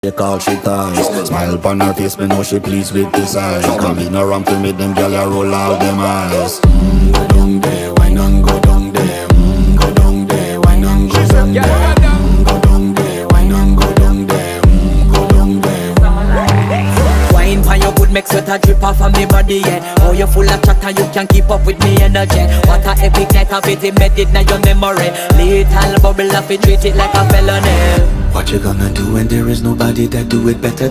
Take all she ties. Smile upon her face, me know she pleased with this eyes. Come in around to meet them, girl, you roll out them eyes. Go down there, why not go down there? Go down there, why not go down there? Go down there, why not go down there? Go down there. Wine for your good, make sweat a drip off of me body, yeah. Oh, you full of chatter, you can keep up with me energy. What a epic night of it, embedded in your memory. Little bubble of it, treat it like a felony. What you gonna do when there is nobody that do it better than